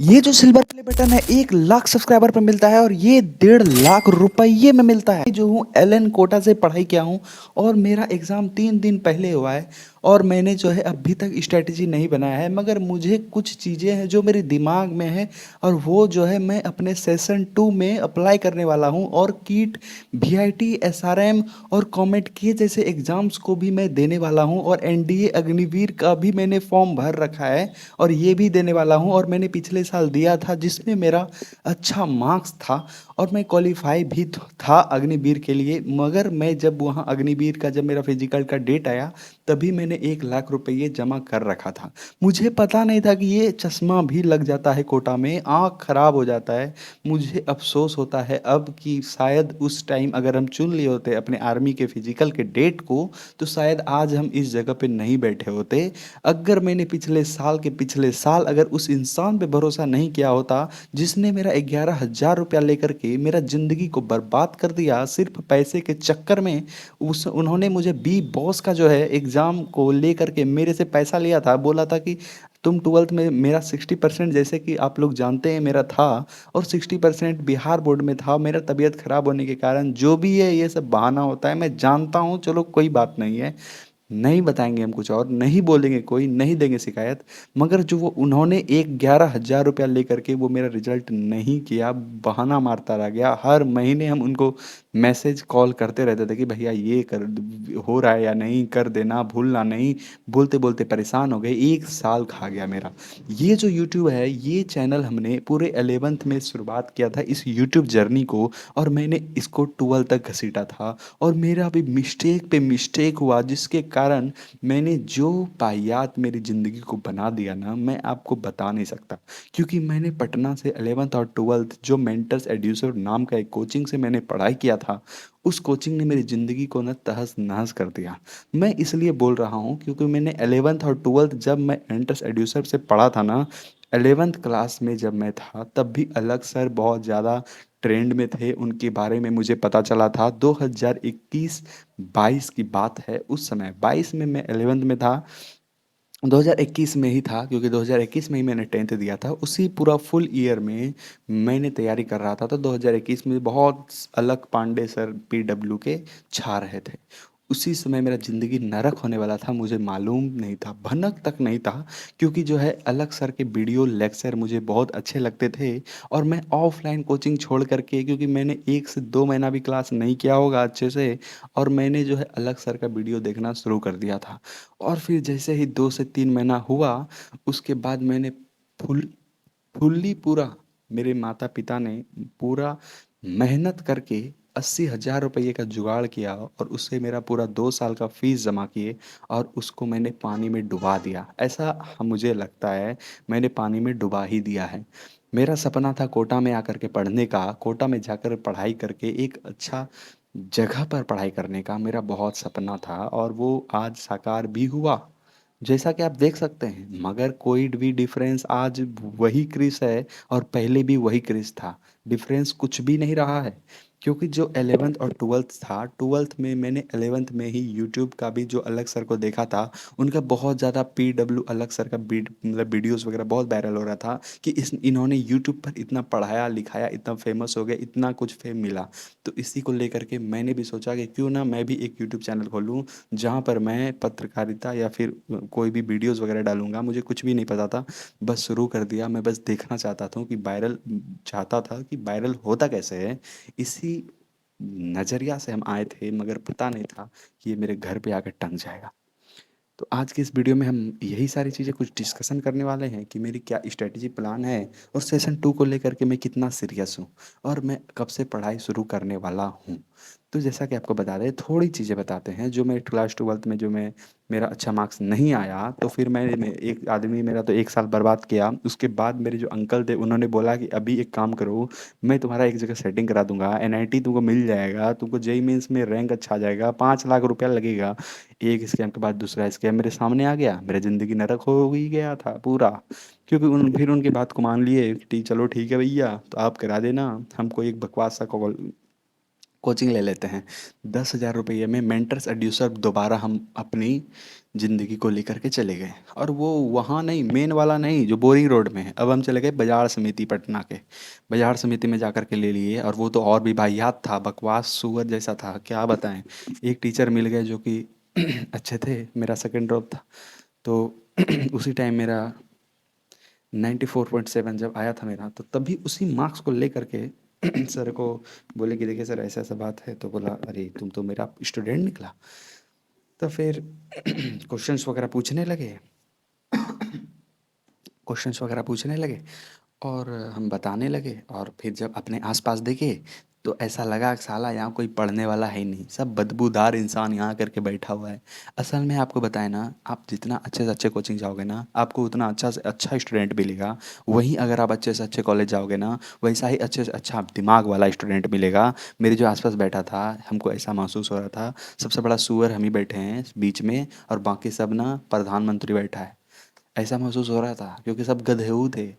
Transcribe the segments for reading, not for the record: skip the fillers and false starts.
ये जो silver play button है 1 लाख सब्सक्राइबर पर मिलता है और ये 1.5 लाख रुपये में मिलता है। जो हूँ एलन कोटा से पढ़ाई किया हूँ और मेरा एग्ज़ाम 3 दिन पहले हुआ है और मैंने जो है अभी तक स्ट्रेटजी नहीं बनाया है, मगर मुझे कुछ चीज़ें हैं जो मेरे दिमाग में है और वो जो है मैं अपने सेशन 2 में अप्लाई करने वाला हूँ। और कीट VIT SRM और कॉमेट के जैसे एग्ज़ाम्स को भी मैं देने वाला हूँ और NDA अग्निवीर का भी मैंने फॉर्म भर रखा है और ये भी देने वाला हूँ। और मैंने पिछले साल दिया था जिसमें मेरा अच्छा मार्क्स था और मैं क्वालिफाई भी था अग्निवीर के लिए। मगर मैं जब वहाँ अग्निवीर का जब मेरा फिजिकल का डेट आया तभी मैंने 1 लाख रुपये जमा कर रखा था। मुझे पता नहीं था कि ये चश्मा भी लग जाता है कोटा में, आँख खराब हो जाता है। मुझे अफसोस होता है अब कि शायद उस टाइम अगर हम चुन लिए होते अपने आर्मी के फिजिकल के डेट को तो शायद आज हम इस जगह पे नहीं बैठे होते। अगर मैंने पिछले साल अगर उस इंसान पे भरोसा नहीं किया होता जिसने मेरा 11,000 रुपया लेकर के मेरा ज़िंदगी को बर्बाद कर दिया सिर्फ पैसे के चक्कर में। उस उन्होंने मुझे बी बॉस का जो है एग्ज़ाम को लेकर के मेरे से पैसा लिया था, बोला था कि तुम 12th में मेरा 60% जैसे कि आप लोग जानते हैं मेरा था और 60% बिहार बोर्ड में था। मेरा तबीयत खराब होने के कारण जो भी है ये सब बहाना होता है, मैं जानता हूँ, चलो कोई बात नहीं है। नहीं बताएँगे हम कुछ और, नहीं बोलेंगे कोई, नहीं देंगे शिकायत। मगर जो वो उन्होंने एक 11,000 रुपया लेकर के वो मेरा रिज़ल्ट नहीं किया, बहाना मारता रह गया। हर महीने हम उनको मैसेज कॉल करते रहते थे कि भैया ये कर हो रहा है या नहीं, कर देना, भूलना नहीं। बोलते-बोलते परेशान हो गए, 1 साल खा गया मेरा। ये जो यूट्यूब है, ये चैनल हमने पूरे 11th में शुरुआत किया था इस यूट्यूब जर्नी को और मैंने इसको 12 तक घसीटा था। और मेरा अभी मिस्टेक पे मिस्टेक हुआ जिसके कारण मैंने जो वाहियात मेरी ज़िंदगी को बना दिया ना, मैं आपको बता नहीं सकता। क्योंकि मैंने पटना से 11th और 12th जो मेंटर्स एड्यूसर नाम का एक कोचिंग से मैंने पढ़ाई किया था, उस कोचिंग ने मेरी ज़िंदगी को ना तहस-नहस कर दिया। मैं इसलिए बोल रहा हूँ क्योंकि मैंने 11th और 12th जब मैं मेंटर्स एड्यूसर से पढ़ा था ना, 11th क्लास में जब मैं था तब भी अलग सर बहुत ज़्यादा ट्रेंड में थे, उनके बारे में मुझे पता चला था। 2021-22 की बात है, उस समय 22 में मैं 11th में था, 2021 में ही था क्योंकि 2021 में ही मैंने 10th दिया था। उसी पूरा फुल ईयर में मैंने तैयारी कर रहा था तो 2021 में बहुत अलग पांडे सर PW के छा रहे थे। उसी समय मेरा ज़िंदगी नरक होने वाला था, मुझे मालूम नहीं था, भनक तक नहीं था। क्योंकि जो है अलग सर के वीडियो लेक्चर मुझे बहुत अच्छे लगते थे और मैं ऑफलाइन कोचिंग छोड़ करके, क्योंकि मैंने 1 से 2 महीना भी क्लास नहीं किया होगा अच्छे से, और मैंने जो है अलग सर का वीडियो देखना शुरू कर दिया था। और फिर जैसे ही 2 से 3 महीना हुआ, उसके बाद मैंने फुल फुल्ली पूरा मेरे माता-पिता ने पूरा मेहनत करके 80,000 रुपये का जुगाड़ किया और उससे मेरा पूरा 2 साल का फ़ीस जमा किए और उसको मैंने पानी में डुबा दिया। ऐसा मुझे लगता है मैंने पानी में डुबा ही दिया है। मेरा सपना था कोटा में आकर के पढ़ने का, कोटा में जाकर पढ़ाई करके एक अच्छा जगह पर पढ़ाई करने का मेरा बहुत सपना था और वो आज साकार भी हुआ। जैसा कि आप देख सकते हैं, मगर कोई भी डिफरेंस आज वही क्रिस है और पहले भी वही क्रिस था। डिफरेंस कुछ भी नहीं रहा है। क्योंकि जो 11th और 12th था, 12th में मैंने 11th में ही यूट्यूब का भी जो अलग सर को देखा था, उनका बहुत ज़्यादा PW अलग सर का मतलब वीडियोस वगैरह बहुत वायरल हो रहा था कि इस इन्होंने यूट्यूब पर इतना पढ़ाया लिखाया, इतना फेमस हो गए, इतना कुछ फेम मिला। तो इसी को लेकर के मैंने भी सोचा कि क्यों ना मैं भी एक यूट्यूब चैनल खोलूँ जहाँ पर मैं पत्रकारिता या फिर कोई भी वीडियोस वगैरह डालूँगा। मुझे कुछ भी नहीं पता था, बस शुरू कर दिया। मैं बस देखना चाहता था कि चाहता था कि वायरल होता कैसे है? इसी नज़रिया से हम आए थे, मगर पता नहीं था कि ये मेरे घर पे आकर टंग जाएगा। तो आज की इस वीडियो में हम यही सारी चीज़ें कुछ डिस्कशन करने वाले हैं कि मेरी क्या स्ट्रेटजी प्लान है और सेशन 2 को लेकर के मैं कितना सीरियस हूँ और मैं कब से पढ़ाई शुरू करने वाला हूँ। तो जैसा कि आपको बता दें, थोड़ी चीज़ें बताते हैं। जो मैं क्लास 12th में जो मैं मेरा अच्छा मार्क्स नहीं आया तो फिर मैं एक आदमी मेरा तो 1 साल बर्बाद किया। उसके बाद मेरे जो अंकल थे उन्होंने बोला कि अभी एक काम करो, मैं तुम्हारा एक जगह सेटिंग करा दूँगा, NIT तुमको मिल जाएगा, तुमको जेईई मेंस में रैंक अच्छा आ जाएगा, 5 लाख रुपया लगेगा। एक स्कैम के बाद दूसरा स्कैम मेरे सामने आ गया, मेरा ज़िंदगी नरक हो ही गया था पूरा। क्योंकि फिर उनकी बात को मान लिए कि चलो ठीक है भैया, तो आप करा देना, हमको एक बकवास सा कोचिंग ले लेते हैं। 10,000 रुपये में मेंटर्स एड्यूसर दोबारा हम अपनी ज़िंदगी को लेकर के चले गए। और वो वहाँ नहीं, मेन वाला नहीं जो बोरिंग रोड में है, अब हम चले गए बाजार समिति पटना के। बाजार समिति में जा कर के ले लिए, और वो तो और भी वाहियात था, बकवास सुअर जैसा था, क्या बताएं। एक टीचर मिल गए जो कि अच्छे थे, मेरा सेकंड ड्रॉप था। तो उसी टाइम मेरा 94.7 जब आया था मेरा, तो तभी उसी मार्क्स को ले करके सर को बोले कि देखिए सर ऐसा ऐसा बात है। तो बोला अरे तुम तो मेरा स्टूडेंट निकला। तो फिर क्वेश्चंस वगैरह पूछने लगे, क्वेश्चंस वगैरह पूछने लगे, और हम बताने लगे। और फिर जब अपने आसपास देखे, तो ऐसा लगा कि साला यहाँ कोई पढ़ने वाला है ही नहीं, सब बदबूदार इंसान यहाँ करके बैठा हुआ है। असल में आपको बताएं ना, आप जितना अच्छे से अच्छे कोचिंग जाओगे ना, आपको उतना अच्छा से अच्छा स्टूडेंट मिलेगा। वहीं अगर आप अच्छे से अच्छे कॉलेज जाओगे ना, वैसा ही अच्छे से अच्छा दिमाग वाला स्टूडेंट मिलेगा। मेरे जो आसपास बैठा था, हमको ऐसा महसूस हो रहा था सबसे बड़ा सुअर हम ही बैठे हैं बीच में, और बाकी सब ना प्रधानमंत्री बैठा है, ऐसा महसूस हो रहा था, क्योंकि सब गधेऊ थे।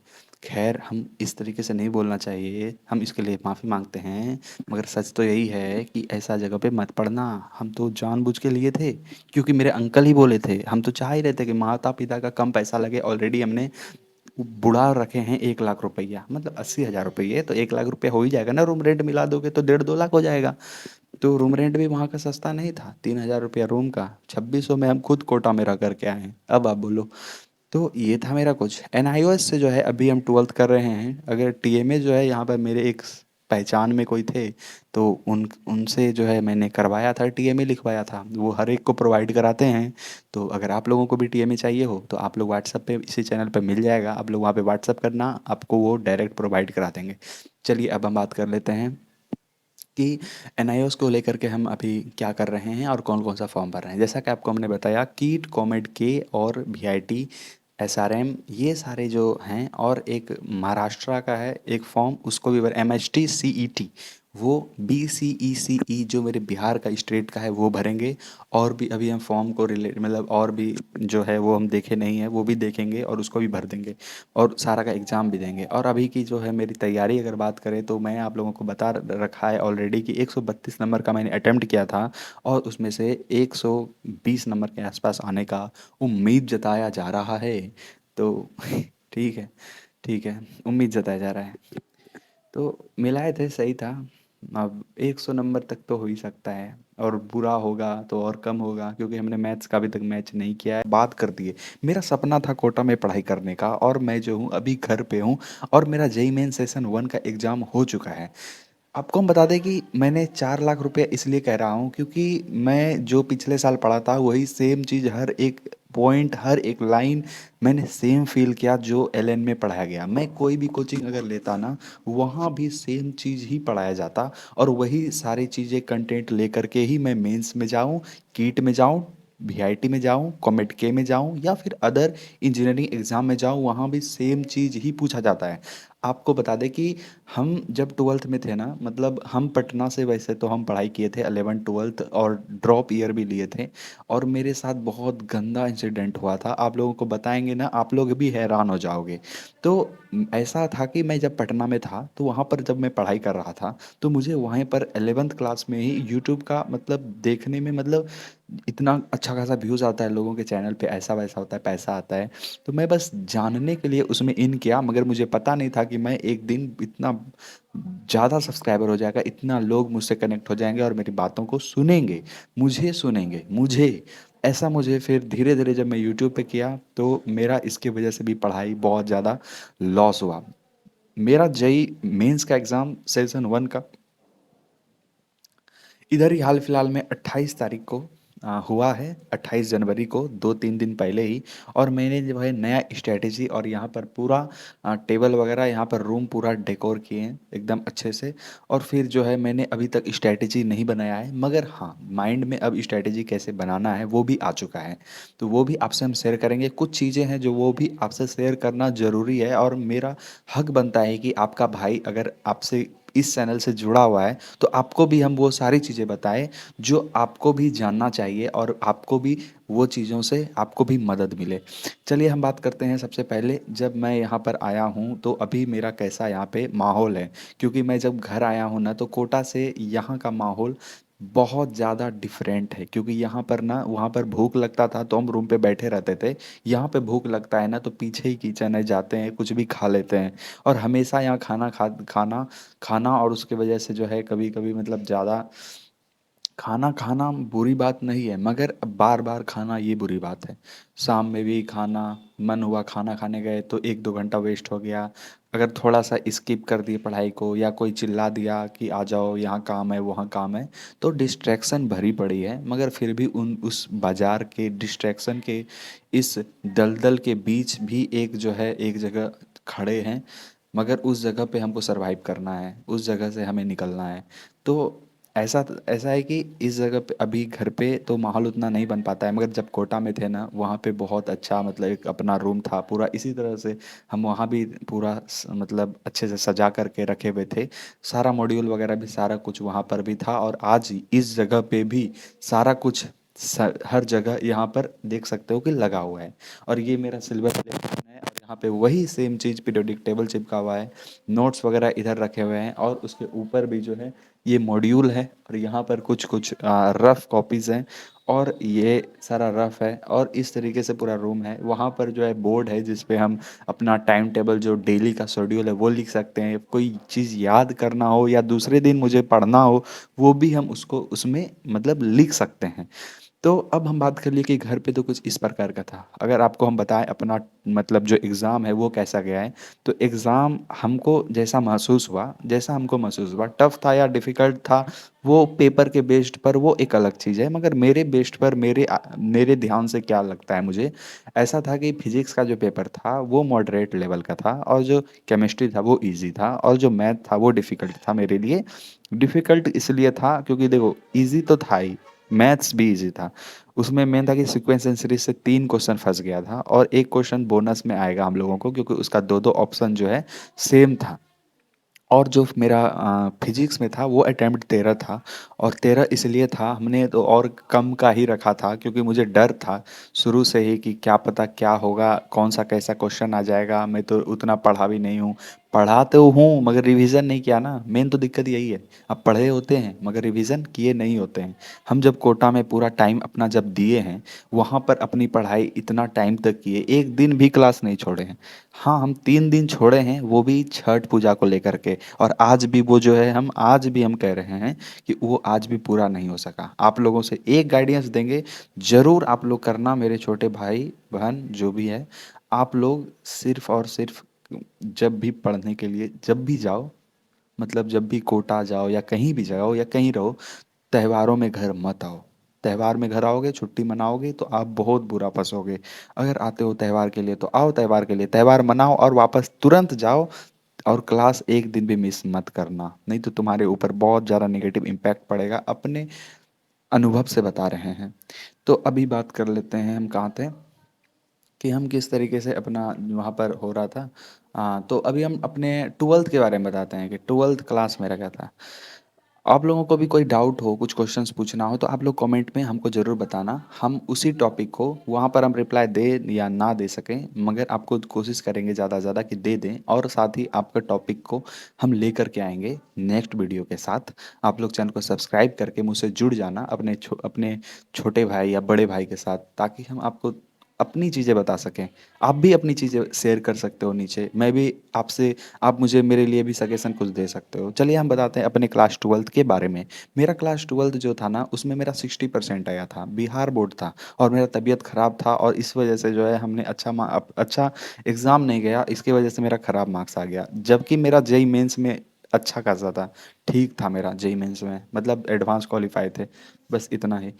खैर, हम इस तरीके से नहीं बोलना चाहिए, हम इसके लिए माफ़ी मांगते हैं। मगर सच तो यही है कि ऐसा जगह पे मत पढ़ना। हम तो जानबूझ के लिए थे, क्योंकि मेरे अंकल ही बोले थे। हम तो चाह ही रहे थे कि माता पिता का कम पैसा लगे, ऑलरेडी हमने बुढ़ा रखे हैं 1 लाख रुपया, मतलब 80 हज़ार रुपये, तो 1 लाख रुपया हो ही जाएगा ना। रूम रेंट मिला दोगे तो 1.5 2 लाख हो जाएगा। तो रूम रेंट भी वहाँ का सस्ता नहीं था, 3 हज़ार रुपया रूम का। 2600 में हम खुद कोटा में रह करके आए हैं। अब आप बोलो। तो ये था मेरा कुछ एनआईओएस से। जो है अभी हम 12th कर रहे हैं, अगर टीएमए जो है यहाँ पर मेरे एक पहचान में कोई थे, तो उनसे जो है मैंने करवाया था, टीएमए लिखवाया था। वो हर एक को प्रोवाइड कराते हैं। तो अगर आप लोगों को भी टीएमए चाहिए हो, तो आप लोग व्हाट्सएप पे, इसी चैनल पे मिल जाएगा, आप लोग वहाँ पे व्हाट्सएप करना, आपको वो डायरेक्ट प्रोवाइड करा देंगे। चलिए अब हम बात कर लेते हैं कि एनआईओएस को लेकर के हम अभी क्या कर रहे हैं और कौन कौन सा फॉर्म भर रहे हैं। जैसा कि आपको हमने बताया, कीट, कॉमेड के और वीआईटी, एसआरएम, ये सारे जो हैं, और एक महाराष्ट्र का है एक फॉर्म, उसको भी भर, एमएचटी सीईटी, वो बीसीईसीई जो मेरे बिहार का स्टेट का है वो भरेंगे। और भी अभी हम फॉर्म को रिलेट, मतलब और भी जो है वो हम देखे नहीं है, वो भी देखेंगे और उसको भी भर देंगे, और सारा का एग्ज़ाम भी देंगे। और अभी की जो है मेरी तैयारी अगर बात करें, तो मैं आप लोगों को बता रखा है ऑलरेडी कि 132 नंबर का मैंने अटेम्प्ट किया था, और उसमें से 120 नंबर के आसपास आने का उम्मीद जताया जा रहा है। तो ठीक है, ठीक है, उम्मीद जताया जा रहा है। तो मिलाए थे, सही था। अब 100 नंबर तक तो हो ही सकता है, और बुरा होगा तो और कम होगा, क्योंकि हमने मैथ्स का अभी तक मैच नहीं किया है। बात कर दिए, मेरा सपना था कोटा में पढ़ाई करने का, और मैं जो हूँ अभी घर पे हूँ, और मेरा जेई मेन सेशन 1 का एग्ज़ाम हो चुका है। आपको हम बता दें कि मैंने 4 लाख रुपए इसलिए कह रहा हूँ, क्योंकि मैं जो पिछले साल पढ़ा था वही सेम चीज़, हर एक पॉइंट, हर एक लाइन मैंने सेम फील किया जो एलएन में पढ़ाया गया। मैं कोई भी कोचिंग अगर लेता ना, वहाँ भी सेम चीज़ ही पढ़ाया जाता, और वही सारी चीज़ें कंटेंट लेकर के ही मैं मेंस में जाऊँ, कीट में जाऊँ, वीआईटी में जाऊँ, कॉमेड के में जाऊँ, या फिर अदर इंजीनियरिंग एग्ज़ाम में जाऊँ, वहाँ भी सेम चीज़ ही पूछा जाता है। आपको बता दें कि हम जब 12th में थे ना, मतलब हम पटना से, वैसे तो हम पढ़ाई किए थे 11 12th, और ड्रॉप ईयर भी लिए थे। और मेरे साथ बहुत गंदा इंसिडेंट हुआ था, आप लोगों को बताएंगे ना, आप लोग भी हैरान हो जाओगे। तो ऐसा था कि मैं जब पटना में था, तो वहाँ पर जब मैं पढ़ाई कर रहा था, तो मुझे वहाँ पर 11th क्लास में ही यूट्यूब का मतलब देखने में, मतलब इतना अच्छा खासा व्यूज़ आता है लोगों के चैनल पे, ऐसा वैसा होता है, पैसा आता है। तो मैं बस जानने के लिए उसमें इन किया, मगर मुझे पता नहीं था कि मैं एक दिन इतना ज़्यादा सब्सक्राइबर हो जाएगा, इतना लोग मुझसे कनेक्ट हो जाएंगे और मेरी बातों को सुनेंगे, मुझे सुनेंगे, मुझे। ऐसा मुझे फिर धीरे धीरे जब मैं यूट्यूब पे किया, तो मेरा इसकी वजह से भी पढ़ाई बहुत ज़्यादा लॉस हुआ। मेरा जेई मेंस का एग्ज़ाम सेशन 1 का इधर ही हाल फिलहाल में 28 तारीख को हुआ है, 28 जनवरी को, 2 3 दिन पहले ही। और मैंने जो है नया स्ट्रैटेजी, और यहाँ पर पूरा टेबल वगैरह, यहाँ पर रूम पूरा डेकोर किए हैं एकदम अच्छे से। और फिर जो है मैंने अभी तक स्ट्रैटेजी नहीं बनाया है, मगर हाँ, माइंड में अब स्ट्रैटेजी कैसे बनाना है वो भी आ चुका है। तो वो भी आपसे हम शेयर करेंगे, कुछ चीज़ें हैं जो वो भी आपसे शेयर करना ज़रूरी है, और मेरा हक बनता है कि आपका भाई अगर आपसे इस चैनल से जुड़ा हुआ है, तो आपको भी हम वो सारी चीज़ें बताएं जो आपको भी जानना चाहिए, और आपको भी वो चीज़ों से आपको भी मदद मिले। चलिए हम बात करते हैं सबसे पहले, जब मैं यहाँ पर आया हूँ तो अभी मेरा कैसा यहाँ पे माहौल है। क्योंकि मैं जब घर आया हूँ ना, तो कोटा से यहाँ का माहौल बहुत ज़्यादा डिफरेंट है, क्योंकि यहाँ पर ना, वहाँ पर भूख लगता था तो हम रूम पे बैठे रहते थे। यहाँ पे भूख लगता है ना तो पीछे ही किचन है, जाते हैं कुछ भी खा लेते हैं। और हमेशा यहाँ खाना खाना, और उसके वजह से जो है कभी कभी मतलब ज़्यादा खाना खाना बुरी बात नहीं है, मगर बार बार खाना ये बुरी बात है। शाम में भी खाना, मन हुआ खाना खाने गए तो 1-2 घंटा वेस्ट हो गया। अगर थोड़ा सा स्किप कर दिए पढ़ाई को, या कोई चिल्ला दिया कि आ जाओ यहाँ काम है वहाँ काम है, तो डिस्ट्रैक्शन भरी पड़ी है। मगर फिर भी उन उस बाजार के डिस्ट्रैक्शन के, इस दलदल के बीच भी एक जो है एक जगह खड़े हैं। मगर उस जगह पे हमको सरवाइव करना है, उस जगह से हमें निकलना है। तो ऐसा ऐसा है कि इस जगह पे अभी घर पे तो माहौल उतना नहीं बन पाता है, मगर जब कोटा में थे ना वहाँ पे बहुत अच्छा, मतलब एक अपना रूम था पूरा इसी तरह से। हम वहाँ भी पूरा मतलब अच्छे से सजा करके रखे हुए थे। सारा मॉड्यूल वगैरह भी सारा कुछ वहाँ पर भी था, और आज इस जगह पे भी सारा कुछ हर जगह यहाँ पर देख सकते हो कि लगा हुआ है। और ये मेरा सिल्वर प्ले है, और यहाँ पे वही सेम चीज़ पीरियोडिक टेबल चिपका हुआ है। नोट्स वगैरह इधर रखे हुए हैं, और उसके ऊपर भी जो है ये मॉड्यूल है, और यहाँ पर कुछ कुछ रफ कॉपीज़ हैं, और ये सारा रफ है। और इस तरीके से पूरा रूम है। वहाँ पर जो है बोर्ड है जिस पे हम अपना टाइम टेबल जो डेली का शेड्यूल है वो लिख सकते हैं। कोई चीज़ याद करना हो या दूसरे दिन मुझे पढ़ना हो, वो भी हम उसको उसमें मतलब लिख सकते हैं। तो अब हम बात कर लिए कि घर पे तो कुछ इस प्रकार का था। अगर आपको हम बताएं अपना मतलब जो एग्ज़ाम है वो कैसा गया है, तो एग्ज़ाम हमको जैसा हमको महसूस हुआ, टफ था या डिफ़िकल्ट था, वो पेपर के बेस्ड पर वो एक अलग चीज़ है। मगर मेरे बेस्ड पर मेरे ध्यान से क्या लगता है मुझे, ऐसा था कि फिजिक्स का जो पेपर था वो मॉडरेट लेवल का था, और जो केमिस्ट्री था वो ईजी था, और जो मैथ था वो डिफ़िकल्ट था मेरे लिए। डिफ़िकल्ट इसलिए था क्योंकि देखो ईजी तो था ही, मैथ्स भी इजी था। उसमें मेन था कि सीक्वेंस एंड सीरीज से 3 क्वेश्चन फंस गया था, और एक क्वेश्चन बोनस में आएगा हम लोगों को, क्योंकि उसका दो दो ऑप्शन जो है सेम था। और जो मेरा फिजिक्स में था वो अटेम्प्ट 13 था। और 13 इसलिए था, हमने तो और कम का ही रखा था, क्योंकि मुझे डर था शुरू से ही कि क्या पता क्या होगा, कौन सा कैसा क्वेश्चन आ जाएगा। मैं तो उतना पढ़ा भी नहीं हूँ, पढ़ा तो हूँ मगर रिवीजन नहीं किया ना, मेन तो दिक्कत यही है। अब पढ़े होते हैं मगर रिवीजन किए नहीं होते हैं। हम जब कोटा में पूरा टाइम अपना जब दिए हैं, वहाँ पर अपनी पढ़ाई इतना टाइम तक किए, एक दिन भी क्लास नहीं छोड़े हैं। हाँ, हम 3 दिन छोड़े हैं, वो भी छठ पूजा को लेकर के। और आज भी वो जो है, हम आज भी हम कह रहे हैं कि वो आज भी पूरा नहीं हो सका। आप लोगों से एक गाइडेंस देंगे, ज़रूर आप लोग करना मेरे छोटे भाई बहन जो भी है। आप लोग सिर्फ और सिर्फ जब भी पढ़ने के लिए जब भी जाओ, मतलब जब भी कोटा जाओ या कहीं भी जाओ या कहीं रहो, त्योहारों में घर मत आओ। त्योहार में घर आओगे, छुट्टी मनाओगे तो आप बहुत बुरा फंसोगे। अगर आते हो त्योहार के लिए तो आओ, त्योहार के लिए त्योहार मनाओ और वापस तुरंत जाओ। और क्लास एक दिन भी मिस मत करना, नहीं तो तुम्हारे ऊपर बहुत ज़्यादा नेगेटिव इम्पैक्ट पड़ेगा। अपने अनुभव से बता रहे हैं। तो अभी बात कर लेते हैं हम कहाँ थे, कि हम किस तरीके से अपना वहाँ पर हो रहा था। तो अभी हम अपने ट्वेल्थ के बारे में बताते हैं कि ट्वेल्थ क्लास मेरा क्या था। आप लोगों को भी कोई डाउट हो, कुछ क्वेश्चंस पूछना हो, तो आप लोग कमेंट में हमको ज़रूर बताना। हम उसी टॉपिक को वहाँ पर हम रिप्लाई दे या ना दे सकें, मगर आपको कोशिश करेंगे ज़्यादा से ज़्यादा कि दे दें, और साथ ही आपका टॉपिक को हम लेकर के आएंगे नेक्स्ट वीडियो के साथ। आप लोग चैनल को सब्सक्राइब करके मुझसे जुड़ जाना अपने छोटे भाई या बड़े भाई के साथ, ताकि हम आपको अपनी चीज़ें बता सकें। आप भी अपनी चीज़ें शेयर कर सकते हो नीचे, मैं भी आपसे, आप मुझे मेरे लिए भी सजेशन कुछ दे सकते हो। चलिए हम बताते हैं अपने क्लास ट्वेल्थ के बारे में। मेरा क्लास ट्वेल्थ जो था ना, उसमें मेरा 60% आया था, बिहार बोर्ड था। और मेरा तबीयत ख़राब था, और इस वजह से जो है हमने अच्छा एग्ज़ाम नहीं गया, इसकी वजह से मेरा ख़राब मार्क्स आ गया। जबकि मेरा जेई मेंस में अच्छा खासा था, ठीक था मेरा जेई मेंस में, मतलब एडवांस क्वालिफाई थे, बस इतना ही।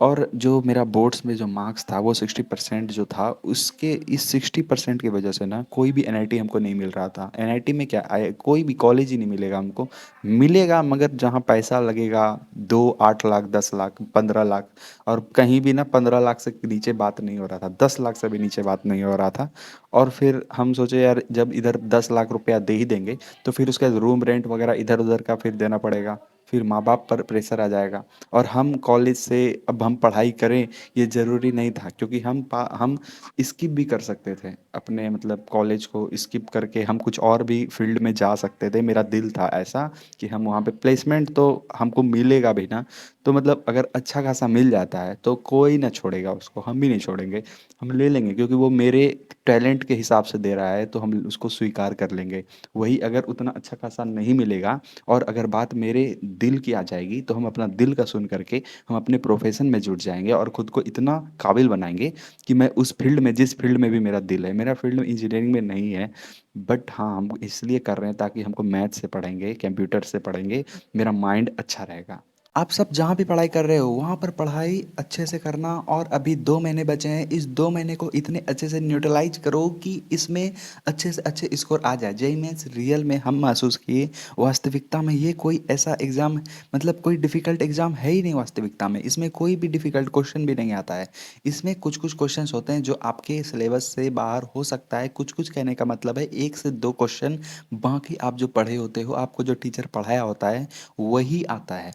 और जो मेरा बोर्ड्स में जो मार्क्स था वो 60% जो था, उसके इस 60% की वजह से ना कोई भी एनआईटी हमको नहीं मिल रहा था। एनआईटी में क्या आए, कोई भी कॉलेज ही नहीं मिलेगा हमको। मिलेगा मगर जहाँ पैसा लगेगा, 2 8 लाख 10 लाख 15 लाख, और कहीं भी ना 15 लाख से नीचे बात नहीं हो रहा था, 10 लाख से भी नीचे बात नहीं हो रहा था। और फिर हम सोचे यार जब इधर 10 लाख रुपया दे ही देंगे, तो फिर उसका रूम रेंट वगैरह इधर उधर का फिर देना पड़ेगा। फिर माँ-बाप पर प्रेशर आ जाएगा और हम कॉलेज से अब हम पढ़ाई करें ये ज़रूरी नहीं था क्योंकि हम स्किप भी कर सकते थे अपने मतलब कॉलेज को स्किप करके हम कुछ और भी फील्ड में जा सकते थे। मेरा दिल था ऐसा कि हम वहाँ पे प्लेसमेंट तो हमको मिलेगा भी ना, तो मतलब अगर अच्छा खासा मिल जाता है तो कोई ना छोड़ेगा उसको, हम भी नहीं छोड़ेंगे, हम ले लेंगे क्योंकि वो मेरे टैलेंट के हिसाब से दे रहा है तो हम उसको स्वीकार कर लेंगे। वही अगर उतना अच्छा खासा नहीं मिलेगा और अगर बात मेरे दिल की आ जाएगी तो हम अपना दिल का सुन करके हम अपने प्रोफेशन में जुट जाएंगे और खुद को इतना काबिल बनाएंगे कि मैं उस फील्ड में जिस फील्ड में भी मेरा दिल है, मेरा फील्ड में इंजीनियरिंग में नहीं है, बट हाँ हम इसलिए कर रहे हैं ताकि हमको मैथ से पढ़ेंगे, कंप्यूटर से पढ़ेंगे, मेरा माइंड अच्छा रहेगा। आप सब जहाँ भी पढ़ाई कर रहे हो वहाँ पर पढ़ाई अच्छे से करना और अभी 2 महीने बचे हैं, इस 2 महीने को इतने अच्छे से न्यूट्रलाइज करो कि इसमें अच्छे से अच्छे स्कोर आ जाए। जेई मेंस रियल में हम महसूस किए, वास्तविकता में ये कोई ऐसा एग्ज़ाम मतलब कोई डिफ़िकल्ट एग्ज़ाम है ही नहीं वास्तविकता में, इसमें कोई भी डिफ़िकल्ट क्वेश्चन भी नहीं आता है। इसमें कुछ कुछ क्वेश्चंस होते हैं जो आपके सिलेबस से बाहर हो सकता है, कुछ कुछ कहने का मतलब है 1 से 2 क्वेश्चन, बाकी आप जो पढ़े होते हो, आपको जो टीचर पढ़ाया होता है वही आता है।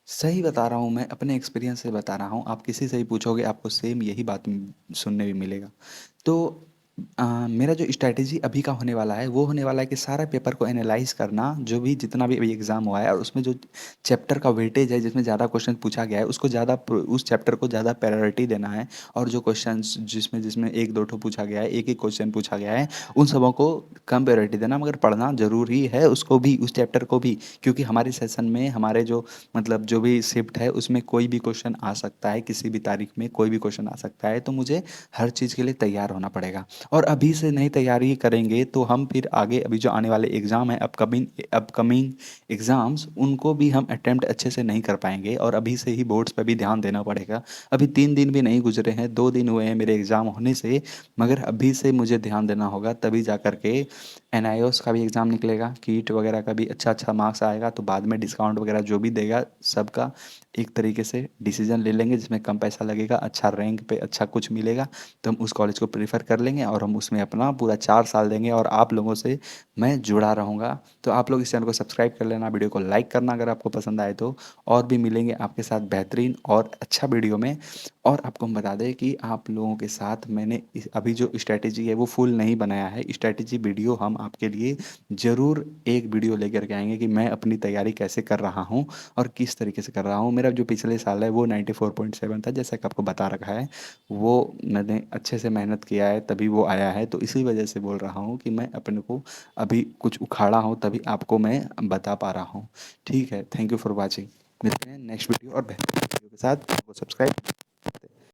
सही बता रहा हूँ, मैं अपने एक्सपीरियंस से बता रहा हूँ, आप किसी से भी पूछोगे आपको सेम यही बात सुनने में मिलेगा। तो मेरा जो स्ट्रैटेजी अभी का होने वाला है वो होने वाला है कि सारा पेपर को एनालाइज करना, जो भी जितना भी अभी एग्ज़ाम हुआ है और उसमें जो चैप्टर का वेटेज है जिसमें ज़्यादा क्वेश्चन पूछा गया है उसको ज़्यादा उस चैप्टर को ज़्यादा प्रायोरिटी देना है। और जो क्वेश्चन जिसमें जिसमें एक दो ठो पूछा गया है, एक एक क्वेश्चन पूछा गया है, उन सबों को कम प्रायोरिटी देना, मगर पढ़ना ज़रूरी है उसको भी, उस चैप्टर को भी, क्योंकि हमारे सेशन में हमारे जो मतलब जो भी शिफ्ट है उसमें कोई भी क्वेश्चन आ सकता है, किसी भी तारीख में कोई भी क्वेश्चन आ सकता है, तो मुझे हर चीज़ के लिए तैयार होना पड़ेगा। और अभी से नहीं तैयारी करेंगे तो हम फिर आगे अभी जो आने वाले एग्ज़ाम है, अपकमिंग अपकमिंग एग्ज़ाम्स, उनको भी हम अटेम्प्ट अच्छे से नहीं कर पाएंगे और अभी से ही बोर्ड्स पे भी ध्यान देना पड़ेगा। अभी 3 दिन भी नहीं गुजरे हैं, 2 दिन हुए हैं मेरे एग्ज़ाम होने से, मगर अभी से मुझे ध्यान देना होगा तभी जा करके एनआईओस का भी एग्ज़ाम निकलेगा, कीट वगैरह का भी अच्छा अच्छा मार्क्स आएगा तो बाद में डिस्काउंट वगैरह जो भी देगा सबका एक तरीके से डिसीजन ले लेंगे जिसमें कम पैसा लगेगा, अच्छा रैंक पे अच्छा कुछ मिलेगा, तो हम उस कॉलेज को प्रेफर कर लेंगे और हम उसमें अपना पूरा 4 साल देंगे और आप लोगों से मैं जुड़ा रहूँगा। तो आप लोग इस चैनल को सब्सक्राइब कर लेना, वीडियो को लाइक करना अगर आपको पसंद आए तो, और भी मिलेंगे आपके साथ बेहतरीन और अच्छा वीडियो में। और आपको हम बता दें कि आप लोगों के साथ मैंने अभी जो स्ट्रैटेजी है वो फुल नहीं बनाया है, स्ट्रैटेजी वीडियो हम आपके लिए ज़रूर एक वीडियो लेकर के आएंगे कि मैं अपनी तैयारी कैसे कर रहा हूँ और किस तरीके से कर रहा हूँ। मेरा जो पिछले साल है वो 94.7 था जैसा कि आपको बता रखा है, वो मैंने अच्छे से मेहनत किया है तभी वो आया है, तो इसी वजह से बोल रहा हूँ कि मैं अपने को अभी कुछ उखाड़ा हूँ तभी आपको मैं बता पा रहा हूँ। ठीक है, थैंक यू फॉर वॉचिंग। मिलते हैं नेक्स्ट वीडियो और बेहतर वीडियो के साथ, सब्सक्राइब।